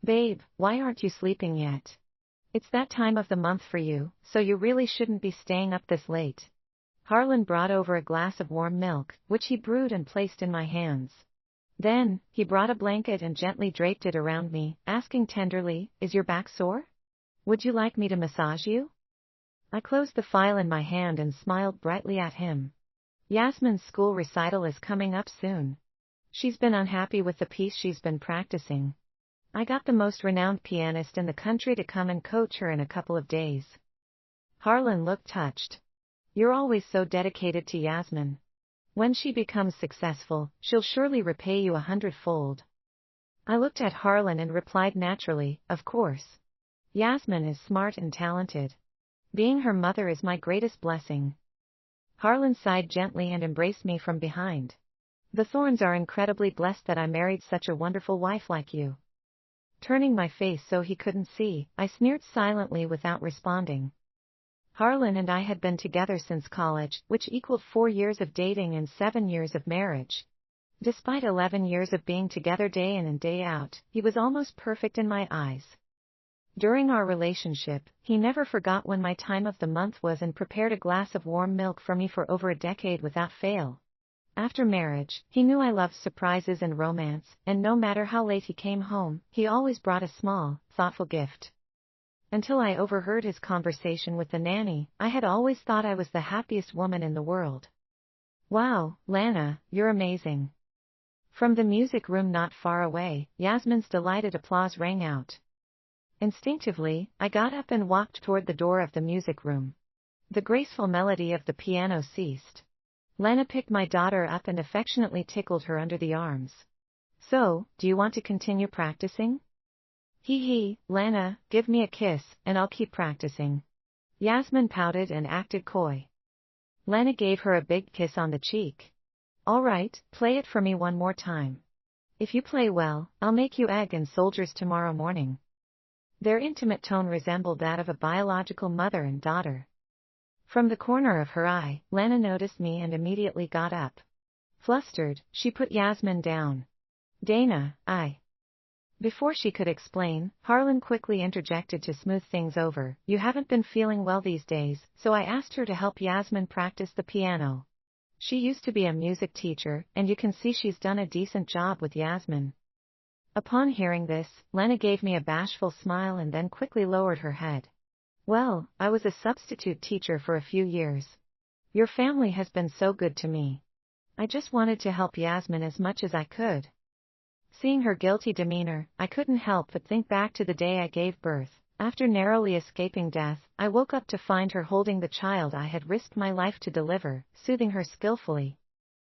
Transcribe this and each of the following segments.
Babe, why aren't you sleeping yet? It's that time of the month for you, so you really shouldn't be staying up this late. Harlan brought over a glass of warm milk, which he brewed and placed in my hands. Then, he brought a blanket and gently draped it around me, asking tenderly, "Is your back sore? Would you like me to massage you?" I closed the file in my hand and smiled brightly at him. Yasmine's school recital is coming up soon. She's been unhappy with the piece she's been practicing. I got the most renowned pianist in the country to come and coach her in a couple of days. Harlan looked touched. You're always so dedicated to Yasmine. When she becomes successful, she'll surely repay you 100-fold. I looked at Harlan and replied naturally, of course. Yasmine is smart and talented. Being her mother is my greatest blessing. Harlan sighed gently and embraced me from behind. The Thorns are incredibly blessed that I married such a wonderful wife like you. Turning my face so he couldn't see, I sneered silently without responding. Harlan and I had been together since college, which equaled 4 years of dating and 7 years of marriage. Despite 11 years of being together day in and day out, he was almost perfect in my eyes. During our relationship, he never forgot when my time of the month was and prepared a glass of warm milk for me for over a decade without fail. After marriage, he knew I loved surprises and romance, and no matter how late he came home, he always brought a small, thoughtful gift. Until I overheard his conversation with the nanny, I had always thought I was the happiest woman in the world. Wow, Lana, you're amazing. From the music room not far away, Yasmine's delighted applause rang out. Instinctively, I got up and walked toward the door of the music room. The graceful melody of the piano ceased. Lana picked my daughter up and affectionately tickled her under the arms. So, do you want to continue practicing? Hee, Lana, give me a kiss, and I'll keep practicing. Yasmine pouted and acted coy. Lana gave her a big kiss on the cheek. All right, play it for me one more time. If you play well, I'll make you egg and soldiers tomorrow morning. Their intimate tone resembled that of a biological mother and daughter. From the corner of her eye, Lana noticed me and immediately got up. Flustered, she put Yasmine down. Dana, Before she could explain, Harlan quickly interjected to smooth things over. You haven't been feeling well these days, so I asked her to help Yasmine practice the piano. She used to be a music teacher, and you can see she's done a decent job with Yasmine. Upon hearing this, Lana gave me a bashful smile and then quickly lowered her head. Well, I was a substitute teacher for a few years. Your family has been so good to me. I just wanted to help Yasmine as much as I could. Seeing her guilty demeanor, I couldn't help but think back to the day I gave birth. After narrowly escaping death, I woke up to find her holding the child I had risked my life to deliver, soothing her skillfully.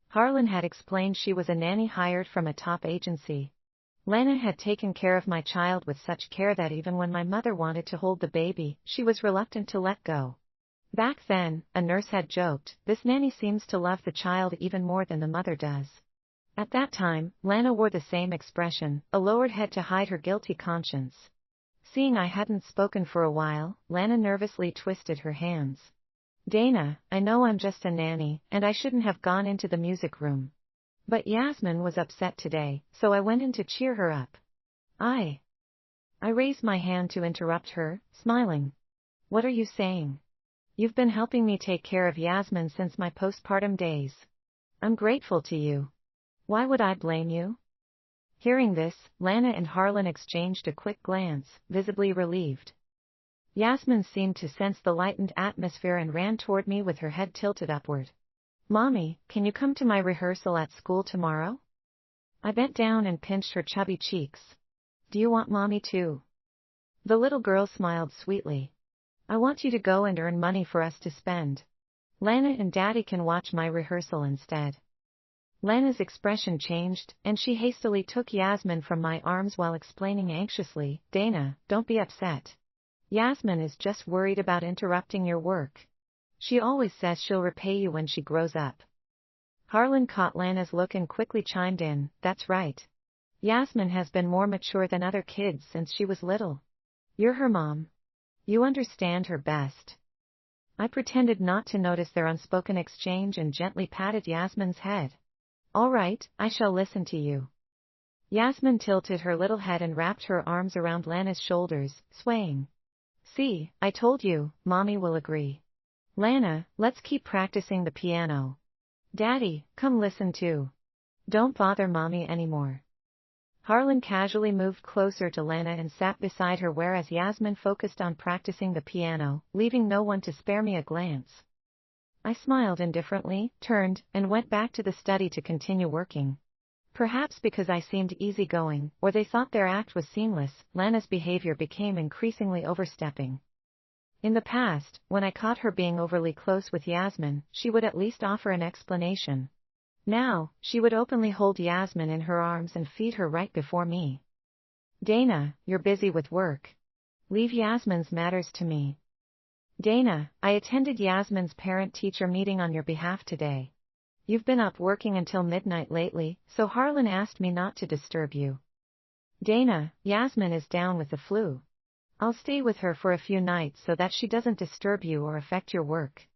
Harlan had explained she was a nanny hired from a top agency. Lana had taken care of my child with such care that even when my mother wanted to hold the baby, she was reluctant to let go. Back then, a nurse had joked, this nanny seems to love the child even more than the mother does. At that time, Lana wore the same expression, a lowered head to hide her guilty conscience. Seeing I hadn't spoken for a while, Lana nervously twisted her hands. Dana, I know I'm just a nanny, and I shouldn't have gone into the music room. But Yasmine was upset today, so I went in to cheer her up. I raised my hand to interrupt her, smiling. What are you saying? You've been helping me take care of Yasmine since my postpartum days. I'm grateful to you. Why would I blame you? Hearing this, Lana and Harlan exchanged a quick glance, visibly relieved. Yasmine seemed to sense the lightened atmosphere and ran toward me with her head tilted upward. Mommy, can you come to my rehearsal at school tomorrow? I bent down and pinched her chubby cheeks. Do you want Mommy too? The little girl smiled sweetly. I want you to go and earn money for us to spend. Lana and Daddy can watch my rehearsal instead. Lana's expression changed, and she hastily took Yasmine from my arms while explaining anxiously, Dana, don't be upset. Yasmine is just worried about interrupting your work. She always says she'll repay you when she grows up. Harlan caught Lana's look and quickly chimed in, that's right. Yasmine has been more mature than other kids since she was little. You're her mom. You understand her best. I pretended not to notice their unspoken exchange and gently patted Yasmine's head. All right, I shall listen to you. Yasmine tilted her little head and wrapped her arms around Lana's shoulders, swaying. See, I told you, Mommy will agree. Lana, let's keep practicing the piano. Daddy, come listen too. Don't bother Mommy anymore. Harlan casually moved closer to Lana and sat beside her whereas Yasmine focused on practicing the piano, leaving no one to spare me a glance. I smiled indifferently, turned, and went back to the study to continue working. Perhaps because I seemed easygoing, or they thought their act was seamless, Lana's behavior became increasingly overstepping. In the past, when I caught her being overly close with Yasmine, she would at least offer an explanation. Now, she would openly hold Yasmine in her arms and feed her right before me. Dana, you're busy with work. Leave Yasmine's matters to me. Dana, I attended Yasmine's parent-teacher meeting on your behalf today. You've been up working until midnight lately, so Harlan asked me not to disturb you. Dana, Yasmine is down with the flu. I'll stay with her for a few nights so that she doesn't disturb you or affect your work.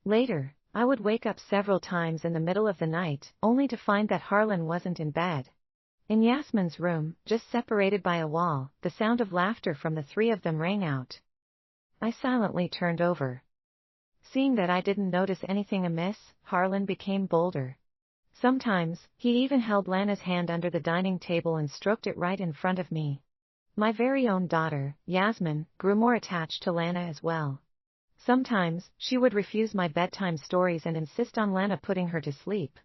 Later, I would wake up several times in the middle of the night, only to find that Harlan wasn't in bed. In Yasmine's room, just separated by a wall, the sound of laughter from the three of them rang out. I silently turned over. Seeing that I didn't notice anything amiss, Harlan became bolder. Sometimes, he even held Lana's hand under the dining table and stroked it right in front of me. My very own daughter, Yasmine, grew more attached to Lana as well. Sometimes, she would refuse my bedtime stories and insist on Lana putting her to sleep.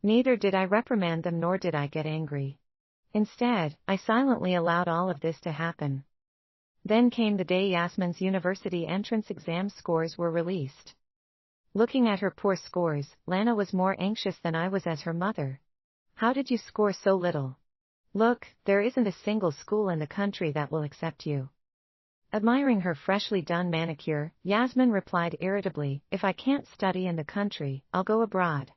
Neither did I reprimand them nor did I get angry. Instead, I silently allowed all of this to happen. Then came the day Yasmine's university entrance exam scores were released. Looking at her poor scores, Lana was more anxious than I was as her mother. How did you score so little? Look, there isn't a single school in the country that will accept you. Admiring her freshly done manicure, Yasmine replied irritably, if I can't study in the country, I'll go abroad.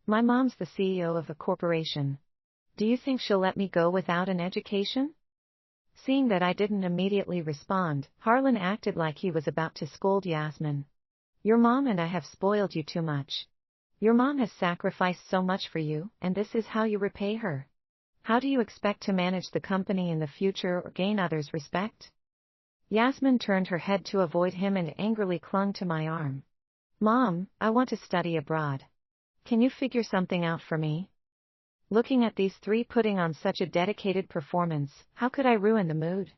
My mom's the CEO of a corporation. Do you think she'll let me go without an education? Seeing that I didn't immediately respond, Harlan acted like he was about to scold Yasmine. Your mom and I have spoiled you too much. Your mom has sacrificed so much for you, and this is how you repay her. How do you expect to manage the company in the future or gain others' respect? Yasmine turned her head to avoid him and angrily clung to my arm. Mom, I want to study abroad. Can you figure something out for me? Looking at these three putting on such a dedicated performance, how could I ruin the mood?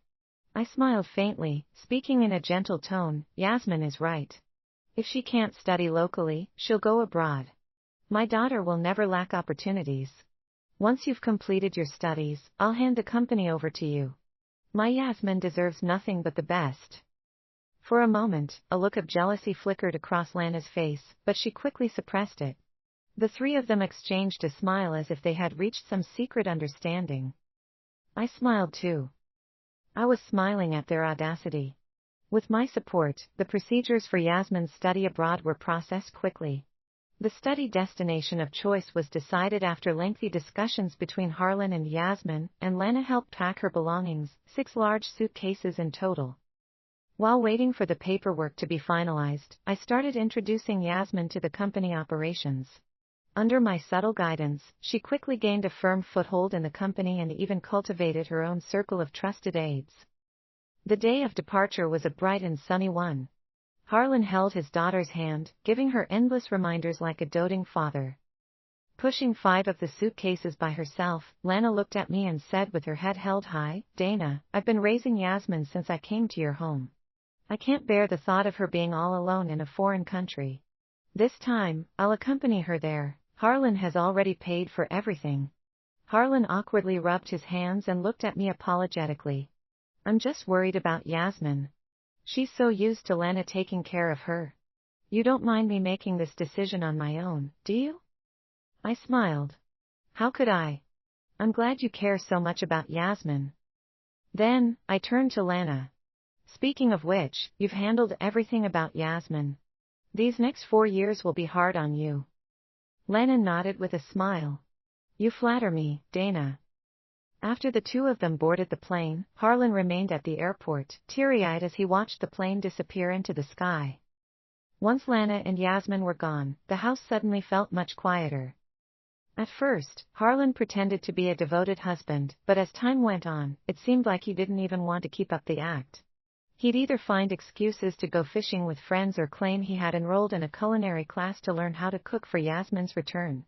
I smiled faintly, speaking in a gentle tone, Yasmine is right. If she can't study locally, she'll go abroad. My daughter will never lack opportunities. Once you've completed your studies, I'll hand the company over to you. My Yasmine deserves nothing but the best. For a moment, a look of jealousy flickered across Lana's face, but she quickly suppressed it. The three of them exchanged a smile as if they had reached some secret understanding. I smiled too. I was smiling at their audacity. With my support, the procedures for Yasmine's study abroad were processed quickly. The study destination of choice was decided after lengthy discussions between Harlan and Yasmine, and Lana helped pack her belongings, 6 large suitcases in total. While waiting for the paperwork to be finalized, I started introducing Yasmine to the company operations. Under my subtle guidance, she quickly gained a firm foothold in the company and even cultivated her own circle of trusted aides. The day of departure was a bright and sunny one. Harlan held his daughter's hand, giving her endless reminders like a doting father. Pushing 5 of the suitcases by herself, Lana looked at me and said with her head held high, Dana, I've been raising Yasmine since I came to your home. I can't bear the thought of her being all alone in a foreign country. This time, I'll accompany her there. Harlan has already paid for everything. Harlan awkwardly rubbed his hands and looked at me apologetically. I'm just worried about Yasmine. She's so used to Lana taking care of her. You don't mind me making this decision on my own, do you? I smiled. How could I? I'm glad you care so much about Yasmine. Then, I turned to Lana. Speaking of which, you've handled everything about Yasmine. These next 4 years will be hard on you. Lana nodded with a smile. You flatter me, Dana. After the two of them boarded the plane, Harlan remained at the airport, teary-eyed as he watched the plane disappear into the sky. Once Lana and Yasmine were gone, the house suddenly felt much quieter. At first, Harlan pretended to be a devoted husband, but as time went on, it seemed like he didn't even want to keep up the act. He'd either find excuses to go fishing with friends or claim he had enrolled in a culinary class to learn how to cook for Yasmine's return.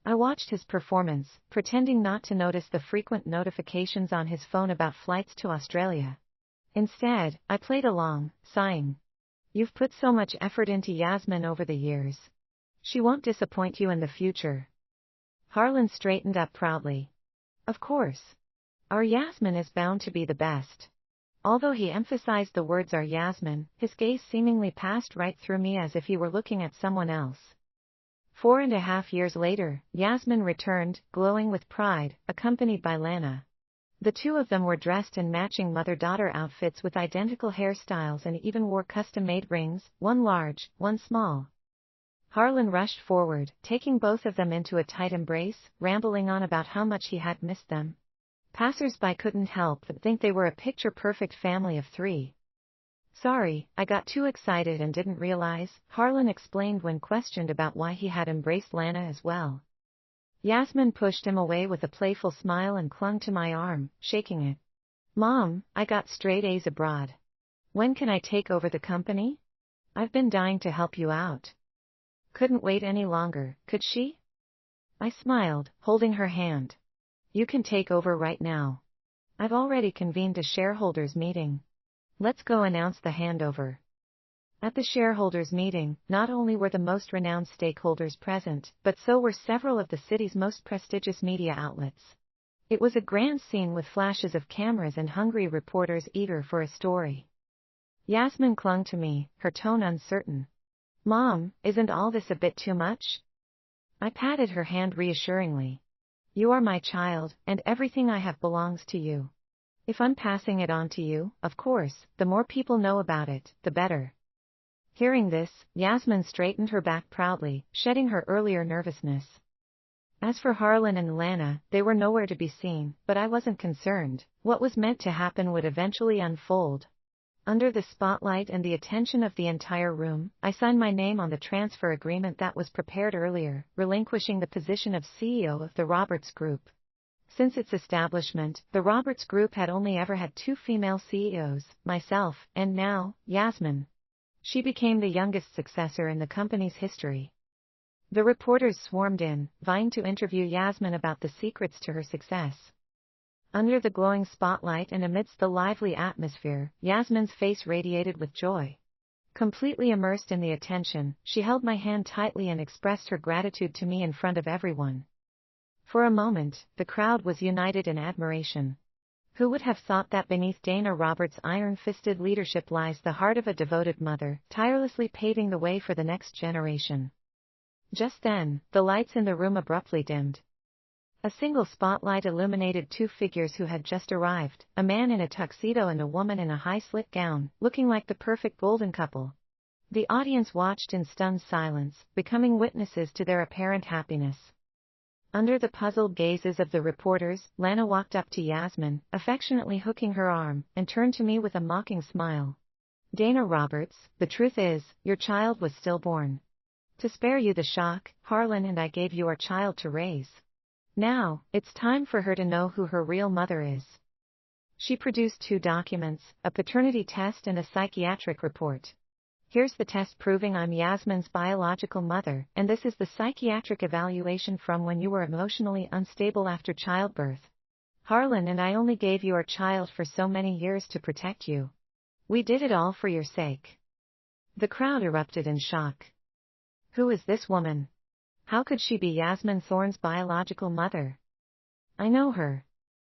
I watched his performance, pretending not to notice the frequent notifications on his phone about flights to Australia. Instead, I played along, sighing. You've put so much effort into Yasmine over the years. She won't disappoint you in the future. Harlan straightened up proudly. Of course. Our Yasmine is bound to be the best. Although he emphasized the words our Yasmine, his gaze seemingly passed right through me as if he were looking at someone else. 4.5 years later, Yasmine returned, glowing with pride, accompanied by Lana. The two of them were dressed in matching mother-daughter outfits with identical hairstyles and even wore custom-made rings, one large, one small. Harlan rushed forward, taking both of them into a tight embrace, rambling on about how much he had missed them. Passers-by couldn't help but think they were a picture-perfect family of three. Sorry, I got too excited and didn't realize, Harlan explained when questioned about why he had embraced Lana as well. Yasmine pushed him away with a playful smile and clung to my arm, shaking it. Mom, I got straight A's abroad. When can I take over the company? I've been dying to help you out. Couldn't wait any longer, could she? I smiled, holding her hand. You can take over right now. I've already convened a shareholders meeting. Let's go announce the handover. At the shareholders meeting, not only were the most renowned stakeholders present, but so were several of the city's most prestigious media outlets. It was a grand scene with flashes of cameras and hungry reporters eager for a story. Yasmine clung to me, her tone uncertain. Mom, isn't all this a bit too much? I patted her hand reassuringly. You are my child, and everything I have belongs to you. If I'm passing it on to you, of course, the more people know about it, the better. Hearing this, Yasmine straightened her back proudly, shedding her earlier nervousness. As for Harlan and Lana, they were nowhere to be seen, but I wasn't concerned. What was meant to happen would eventually unfold. Under the spotlight and the attention of the entire room, I signed my name on the transfer agreement that was prepared earlier, relinquishing the position of CEO of the Roberts Group. Since its establishment, the Roberts Group had only ever had two female CEOs, myself, and now, Yasmine. She became the youngest successor in the company's history. The reporters swarmed in, vying to interview Yasmine about the secrets to her success. Under the glowing spotlight and amidst the lively atmosphere, Yasmine's face radiated with joy. Completely immersed in the attention, she held my hand tightly and expressed her gratitude to me in front of everyone. For a moment, the crowd was united in admiration. Who would have thought that beneath Dana Roberts' iron-fisted leadership lies the heart of a devoted mother, tirelessly paving the way for the next generation? Just then, the lights in the room abruptly dimmed. A single spotlight illuminated two figures who had just arrived, a man in a tuxedo and a woman in a high-slit gown, looking like the perfect golden couple. The audience watched in stunned silence, becoming witnesses to their apparent happiness. Under the puzzled gazes of the reporters, Lana walked up to Yasmine, affectionately hooking her arm, and turned to me with a mocking smile. Dana Roberts, the truth is, your child was stillborn. To spare you the shock, Harlan and I gave you our child to raise. Now, it's time for her to know who her real mother is. She produced two documents, a paternity test and a psychiatric report. Here's the test proving I'm Yasmine's biological mother, and this is the psychiatric evaluation from when you were emotionally unstable after childbirth. Harlan and I only gave you our child for so many years to protect you. We did it all for your sake. The crowd erupted in shock. Who is this woman? How could she be Yasmine Thorne's biological mother? I know her.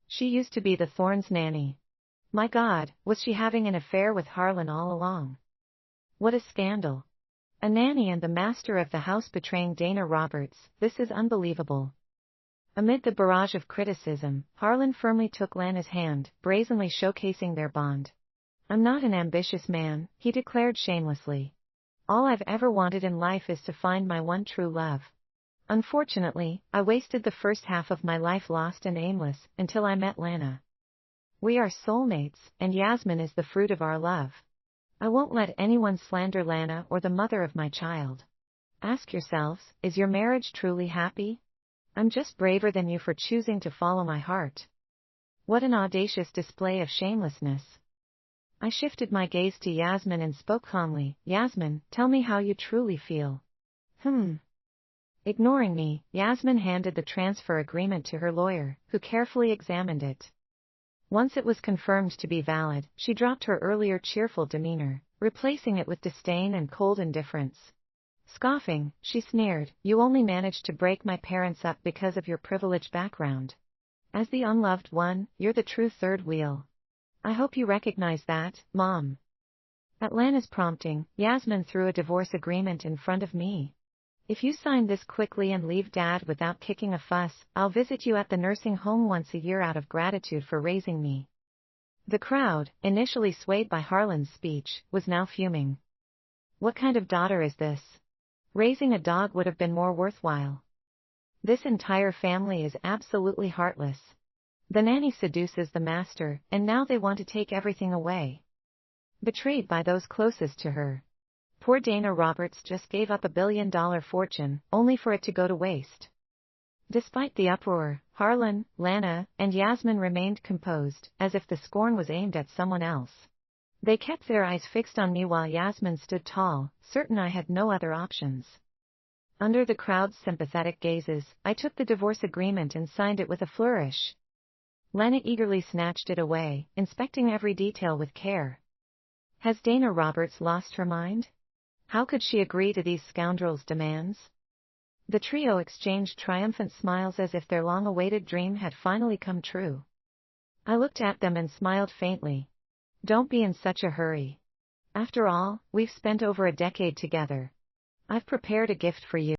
She used to be the Thornes' nanny. My God, was she having an affair with Harlan all along? What a scandal. A nanny and the master of the house betraying Dana Roberts, this is unbelievable. Amid the barrage of criticism, Harlan firmly took Lana's hand, brazenly showcasing their bond. I'm not an ambitious man, he declared shamelessly. All I've ever wanted in life is to find my one true love. Unfortunately, I wasted the first half of my life lost and aimless, until I met Lana. We are soulmates, and Yasmine is the fruit of our love. I won't let anyone slander Lana or the mother of my child. Ask yourselves, is your marriage truly happy? I'm just braver than you for choosing to follow my heart. What an audacious display of shamelessness. I shifted my gaze to Yasmine and spoke calmly. Yasmine, tell me how you truly feel. Ignoring me, Yasmine handed the transfer agreement to her lawyer, who carefully examined it. Once it was confirmed to be valid, she dropped her earlier cheerful demeanor, replacing it with disdain and cold indifference. Scoffing, she sneered, you only managed to break my parents up because of your privileged background. As the unloved one, you're the true third wheel. I hope you recognize that, Mom. At Lana's prompting, Yasmine threw a divorce agreement in front of me. If you sign this quickly and leave Dad without kicking a fuss, I'll visit you at the nursing home once a year out of gratitude for raising me. The crowd, initially swayed by Harlan's speech, was now fuming. What kind of daughter is this? Raising a dog would have been more worthwhile. This entire family is absolutely heartless. The nanny seduces the master, and now they want to take everything away. Betrayed by those closest to her. Poor Dana Roberts just gave up $1 billion fortune, only for it to go to waste. Despite the uproar, Harlan, Lana, and Yasmine remained composed, as if the scorn was aimed at someone else. They kept their eyes fixed on me while Yasmine stood tall, certain I had no other options. Under the crowd's sympathetic gazes, I took the divorce agreement and signed it with a flourish. Lana eagerly snatched it away, inspecting every detail with care. Has Dana Roberts lost her mind? How could she agree to these scoundrels' demands? The trio exchanged triumphant smiles as if their long-awaited dream had finally come true. I looked at them and smiled faintly. Don't be in such a hurry. After all, we've spent over a decade together. I've prepared a gift for you.